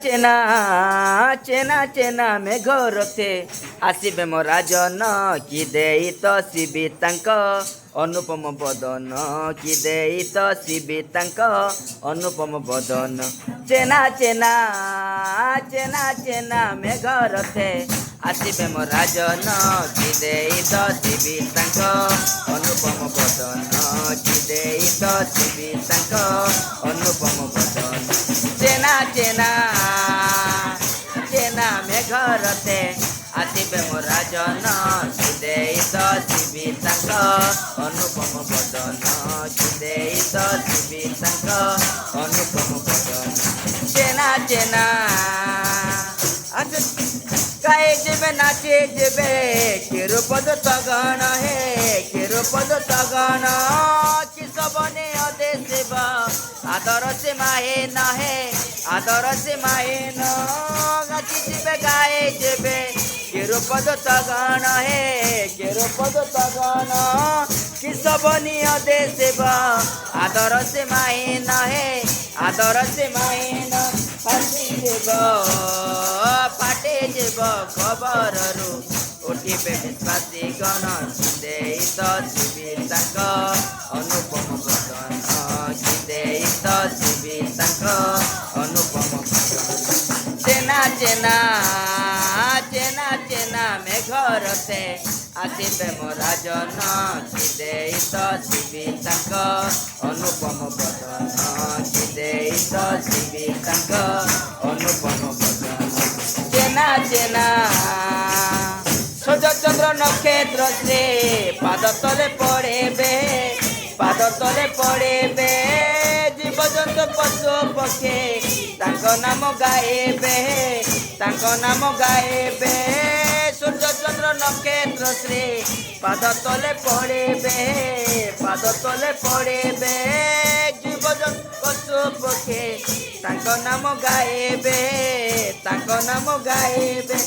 চেনা চেনা চেনা মেঘ ରଥେ ଆସିବେ ମୋ ରାଜନ କି ଦେଇ ତ ଶିବି ତାଙ୍କ ଅନୁପମ ବଦନ କି ଦେଇ ତ ଶିବି ତାଙ୍କ ଅନୁପମ ବଦନ চেনা চেনা চেনা চেনা মেঘ ରଥେ ଆସିବେ ମୋ ରାଜନ କି ଦେଇ ତ ଶିବି ତାଙ୍କ ଅନୁପମ ବଦନ କି ଦେଇ ତ ଶିବି ତାଙ୍କ ଅନୁପମ ବଦନ চেনা চেনা চেনা মেঘ রথে আসিবে ମୋ ରାଜନ କି ଦେଇ ତ ଶିବି ତାଙ୍କ ଅନୁପମ ବଦନ କି ଦେଇ ତ ଶିବି ତାଙ୍କ ଅନୁପମ ବଦନ চেনা চেনা গায়ে যাবে নাচে যাবে কিরূপদ তগণ হে কিরূপদ তগণ কি সবনে অদেশিব আদর সে মাহে নহে আদর সে মাহে নাচি যাবে গায়ে যাবে কিরূপদ তগণ হে কিরূপদ তগণ কি সবনি অদেশিব আদর সে মাহে নহে আদর সে মাহে ন ফাটি দেব ফাটে যাব খবরରୁ উঠিবে বিশ্বাসী গণ দেই ତ ଶିବି ତାଙ୍କ ଅନୁପମ ବଦନ କି ଦେଇ ତ ଶିବି ତାଙ୍କ ଅନୁପମ ବଦନ চেনা চেনা চেনা চেনা মেঘ রথে আসিবে ମୋ ରାଜନ କି ଦେଇ ତ ଶିବି ତାଙ୍କ ଅନୁପମ ବଦନ କି ଦେଇ ତ ଶିବି ତାଙ୍କ ଅନୁପମ ବଦନ চেনা চেনা সূর্য চন্দ্র নক্ষত্র শ্রী পাদ তলে পড়েবে পাদ তলে পড়েবে জীবজন্তু পশু পক্ষী তাଙ୍କ নাম গাইবে তাଙ୍କ নাম গাইবে সূর্য চন্দ্র নক্ষত্র শ্রী পাদ তলে পড়েবে পাদ তলে পড়েবে জীবজন্তু পশু পক্ষী তাଙ୍କ নাম গাইবে তাଙ୍କ নাম গাইবে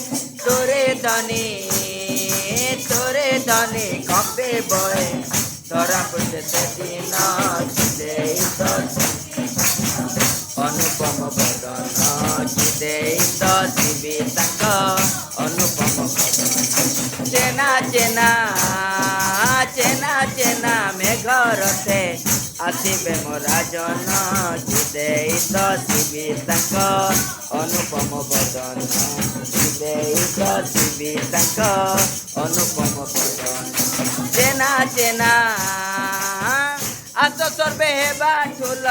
তোরে ধনী কবে বয়ে ধরা পড়ছে সেদিন দেই তো অনুপম বদন কি দেই তো শিবি তাଙ୍କ অনুপম বদন চেনা চেনা চেনা চেনা মেঘ রথে আসিবে ମୋ ରାଜନ କି ଦେଇ ତ ଶିବି ତାଙ୍କ ଅନୁପମ ବଦନ କି ଦେଇ ତ ଶିବି ତାଙ୍କ ଅନୁପମ ବଦନ চেনা চেনা আস সর্বে হেবা ঠুল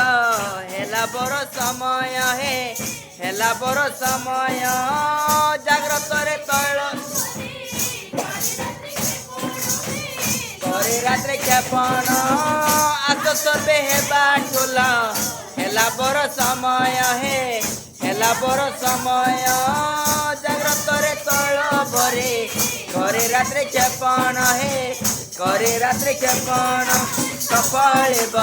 হেলা বড় সময় হে হেলা বড় সময় জাগ্রতরে তৈল করে রাত্রে ক্ষেপণ আস সর্বে হেবা ঠুল হেলা বড় সময় হে হেলা বড় সময় জাগ্রতরে তৈল ভরে করে রাত্রে ক্ষেপণ হে করে রাত্রে ক্ষেপণ সফলিব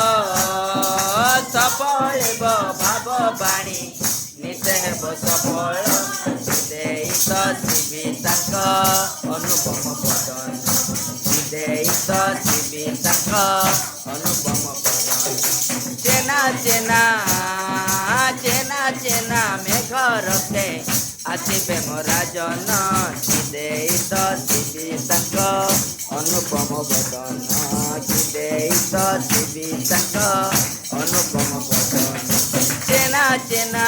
সফলিব ভাব বাণী নিতে ହେବ সফল দেই ତ ଶିବି ତାଙ୍କ ଅନୁପମ ବଦନ দেই ତ ଶିବି ତାଙ୍କ ଅନୁପମ ବଦନ চেনা চেনা চেনা চেনা মেঘ রথে আসিবে ମୋ ରାଜନ କି ଦେଇ ତ ଶିବି ତାଙ୍କ অনুপম বদন কি দেই তো শিবি তাଙ୍କ অনুপম বদন চেনা চেনা